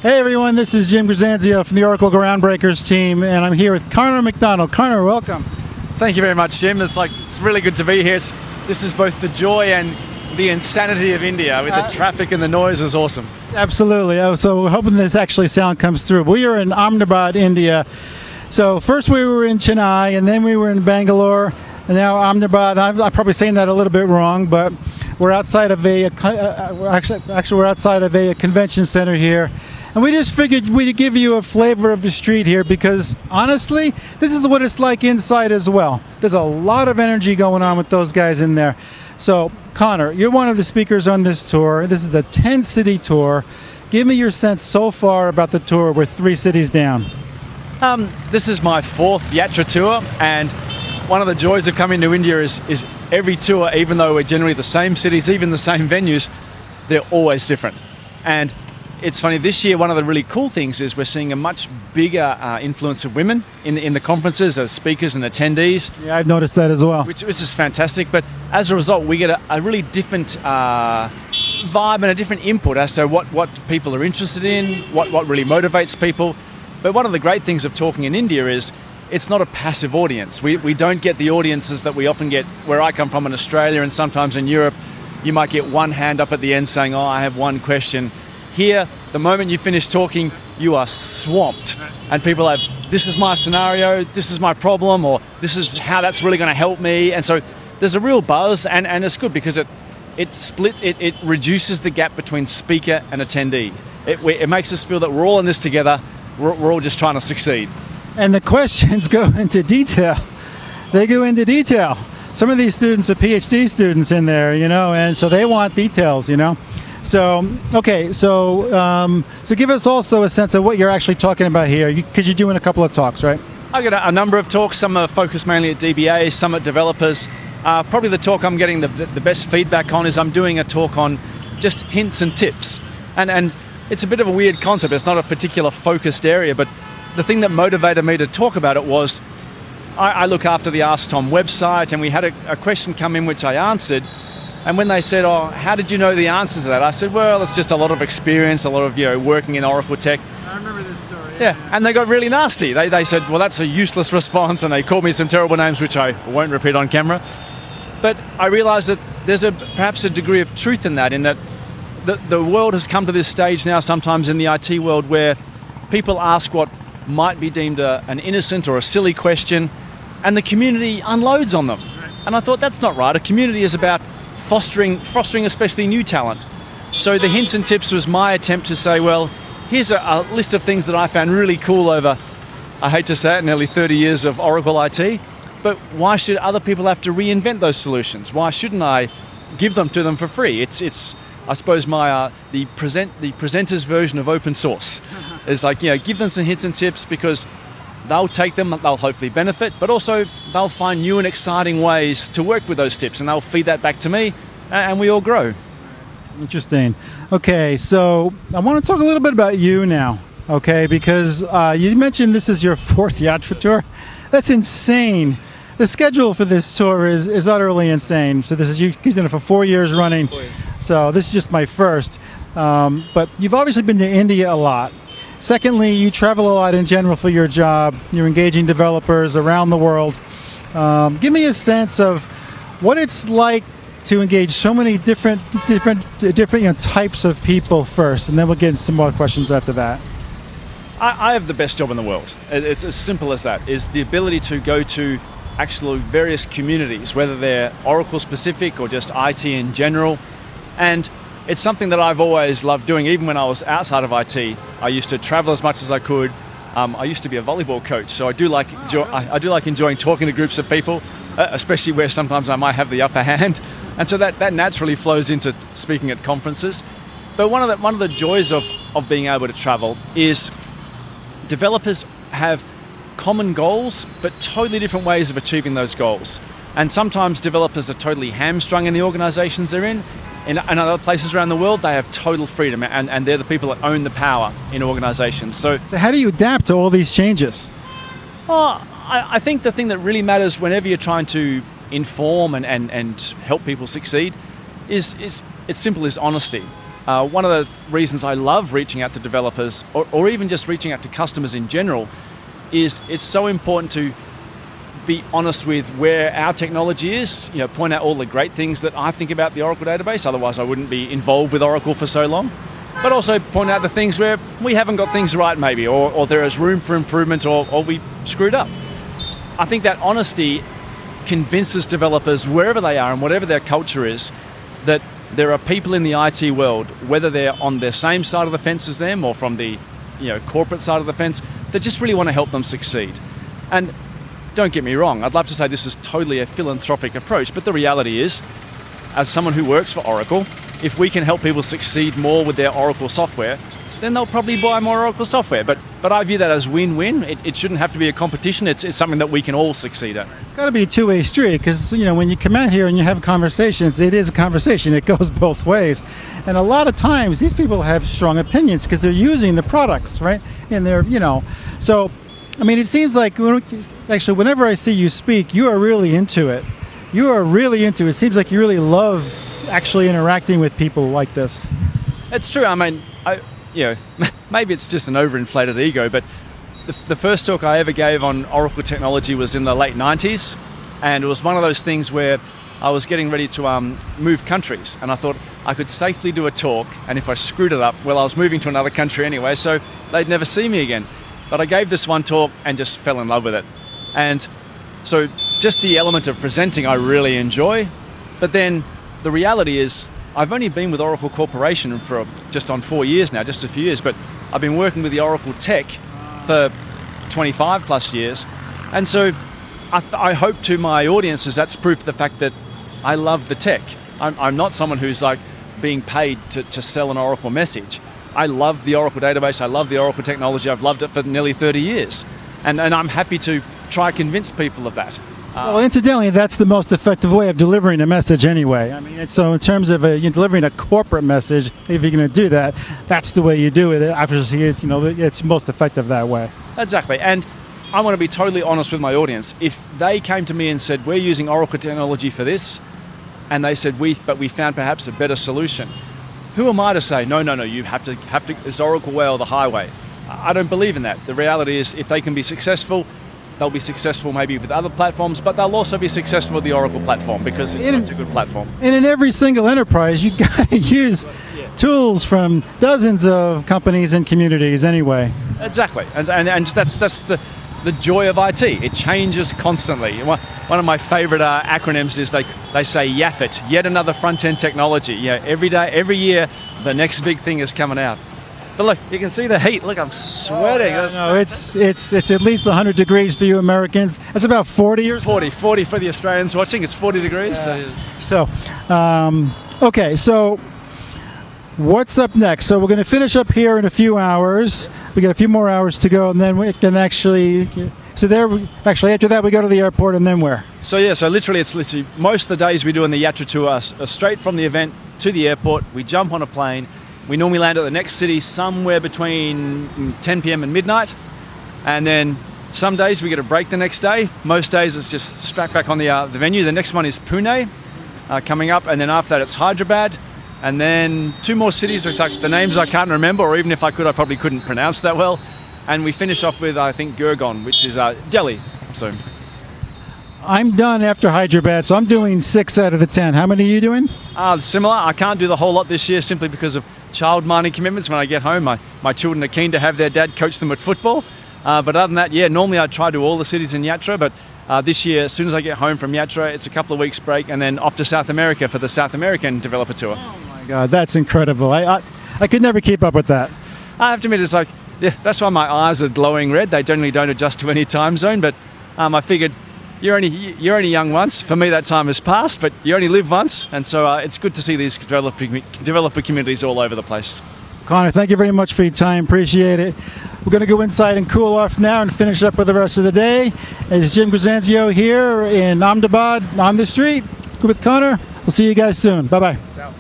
Hey everyone, this is Jim Grzanzio from the Oracle Groundbreakers team, and I'm here with Connor McDonald. Connor, welcome. Thank you very much, Jim. It's really good to be here. This is both the joy and the insanity of India with the traffic and the noise is awesome. Absolutely. So we're hoping this actually sound comes through. We are in Ahmedabad, India. So first we were in Chennai, and then we were in Bangalore, and now Ahmedabad. I'm probably saying that a little bit wrong, but we're outside of we're outside of a convention center here. And we just figured we'd give you a flavor of the street here because, honestly, this is what it's like inside as well. There's a lot of energy going on with those guys in there. So, Connor, you're one of the speakers on this tour. This is a 10-city tour. Give me your sense so far about the tour. We're 3 cities down. This is my 4th Yatra tour, and one of the joys of coming to India is every tour, even though we're generally the same cities, even the same venues, they're always different. And it's funny, this year one of the really cool things is we're seeing a much bigger influence of women in the conferences as speakers and attendees. Yeah, I've noticed that as well. Which is fantastic, but as a result we get a really different vibe and a different input as to what people are interested in, what really motivates people. But one of the great things of talking in India is it's not a passive audience. We don't get the audiences that we often get where I come from in Australia and sometimes in Europe. You might get one hand up at the end saying, oh, I have one question. Here, the moment you finish talking, you are swamped. And people have, this is my scenario, this is my problem, or this is how that's really going to help me. And so there's a real buzz, and it's good because it reduces the gap between speaker and attendee. It makes us feel that we're all in this together, we're all just trying to succeed. And the questions go into detail. They go into detail. Some of these students are PhD students in there, and so they want details, So, okay, so give us also a sense of what you're actually talking about here, because you're doing a couple of talks, right? I've got a number of talks. Some are focused mainly at DBA, some at developers. Probably the talk I'm getting the best feedback on is I'm doing a talk on just hints and tips. And it's a bit of a weird concept. It's not a particular focused area, but the thing that motivated me to talk about it was I look after the Ask Tom website, and we had a question come in which I answered. And when they said, oh, how did you know the answers to that? I said, well, it's just a lot of experience, a lot of working in Oracle tech. I remember this story. Yeah, and they got really nasty. They said, well, that's a useless response, and they called me some terrible names, which I won't repeat on camera. But I realized that there's perhaps a degree of truth in that the world has come to this stage now, sometimes in the IT world, where people ask what might be deemed an innocent or a silly question, and the community unloads on them. Right. And I thought, that's not right. A community is about fostering especially new talent. So the hints and tips was my attempt to say, well, here's a list of things that I found really cool over, I hate to say it, nearly 30 years of Oracle IT, but why should other people have to reinvent those solutions? Why shouldn't I give them to them for free? It's I suppose my the presenter's version of open source. Is like, give them some hints and tips because they'll take them, they'll hopefully benefit, but also they'll find new and exciting ways to work with those tips, and they'll feed that back to me, and we all grow. Interesting. Okay, so I want to talk a little bit about you now, okay, because you mentioned this is your 4th Yatra tour. That's insane. The schedule for this tour is utterly insane. So you've done it for 4 years running, so this is just my first. But you've obviously been to India a lot. Secondly, you travel a lot in general for your job. You're engaging developers around the world. Give me a sense of what it's like to engage so many different types of people first, and then we'll get into some more questions after that. I have the best job in the world. It's as simple as that, is the ability to go to actually various communities, whether they're Oracle specific or just IT in general. And it's something that I've always loved doing. Even when I was outside of IT, I used to travel as much as I could. I used to be a volleyball coach, so I do like enjoying talking to groups of people, especially where sometimes I might have the upper hand. And so that naturally flows into speaking at conferences. But one of the joys of being able to travel is developers have common goals, but totally different ways of achieving those goals. And sometimes developers are totally hamstrung in the organizations they're in. In other places around the world, they have total freedom, and they're the people that own the power in organizations. So how do you adapt to all these changes? Well, I think the thing that really matters whenever you're trying to inform and help people succeed is it's simple as honesty. One of the reasons I love reaching out to developers, or even just reaching out to customers in general, is it's so important to be honest with where our technology is, point out all the great things that I think about the Oracle database, otherwise I wouldn't be involved with Oracle for so long, but also point out the things where we haven't got things right maybe, or there is room for improvement, or we screwed up. I think that honesty convinces developers wherever they are and whatever their culture is, that there are people in the IT world, whether they're on the same side of the fence as them or from the corporate side of the fence, that just really want to help them succeed. And don't get me wrong, I'd love to say this is totally a philanthropic approach, but the reality is, as someone who works for Oracle, if we can help people succeed more with their Oracle software, then they'll probably buy more Oracle software. But I view that as win-win. It shouldn't have to be a competition. It's something that we can all succeed at. It's got to be a two-way street, because when you come out here and you have conversations, it is a conversation. It goes both ways. And a lot of times, these people have strong opinions because they're using the products, right? And they're, so, it seems like, actually, whenever I see you speak, you are really into it. You are really into it. It seems like you really love actually interacting with people like this. It's true. Maybe it's just an overinflated ego, but the first talk I ever gave on Oracle technology was in the late 90s, and it was one of those things where I was getting ready to move countries, and I thought I could safely do a talk, and if I screwed it up, well, I was moving to another country anyway, so they'd never see me again. But I gave this one talk and just fell in love with it. And so just the element of presenting I really enjoy, but then the reality is I've only been with Oracle Corporation for just on 4 years now, just a few years, but I've been working with the Oracle tech for 25 plus years. And so I hope to my audiences that's proof of the fact that I love the tech. I'm not someone who's like being paid to sell an Oracle message. I love the Oracle database, I love the Oracle technology, I've loved it for nearly 30 years. And I'm happy to try to convince people of that. Well, incidentally, that's the most effective way of delivering a message anyway. So in terms of you're delivering a corporate message, if you're going to do that, that's the way you do it. Obviously, it's most effective that way. Exactly. And I want to be totally honest with my audience. If they came to me and said, we're using Oracle technology for this, and they said, we found perhaps a better solution, who am I to say, no, you have to, it's Oracle way or the highway? I don't believe in that. The reality is, if they can be successful, they'll be successful maybe with other platforms, but they'll also be successful with the Oracle platform because it's such a good platform. And in every single enterprise, you've got to use tools from dozens of companies and communities anyway. Exactly, and that's the joy of IT. It changes constantly. One of my favorite acronyms is they say YAFIT, yet another front-end technology. Every day, every year, the next big thing is coming out. But look, you can see the heat. Look, I'm sweating. No, it's at least 100 degrees for you Americans. It's about 40 or 40 for the Australians watching. It's 40 degrees. Okay, so what's up next? So we're going to finish up here in a few hours. We got a few more hours to go, and then we can actually. After that we go to the airport, and then where? So literally most of the days we do in the Yatra tour are straight from the event to the airport. We jump on a plane. We normally land at the next city somewhere between 10 p.m. and midnight, and then some days we get a break the next day. Most days it's just straight back on the venue. The next one is Pune coming up, and then after that it's Hyderabad, and then 2 more cities which the names I can't remember, or even if I could, I probably couldn't pronounce that well. And we finish off with, I think, Gurgaon, which is Delhi. So I'm done after Hyderabad, so I'm doing 6 out of the 10. How many are you doing? Similar. I can't do the whole lot this year simply because of child-minding commitments. When I get home, my children are keen to have their dad coach them at football. But other than that, normally I try to do all the cities in Yatra, but this year, as soon as I get home from Yatra, it's a couple of weeks break, and then off to South America for the South American developer tour. Oh my God, that's incredible. I could never keep up with that. I have to admit, it's that's why my eyes are glowing red. They generally don't adjust to any time zone, but I figured you're only young once. For me, that time has passed, but you only live once, and so it's good to see these developer communities all over the place. Connor, thank you very much for your time. Appreciate it. We're going to go inside and cool off now and finish up with the rest of the day. It's Jim Grisanzio here in Ahmedabad on the street with Connor. We'll see you guys soon. Bye-bye. Ciao.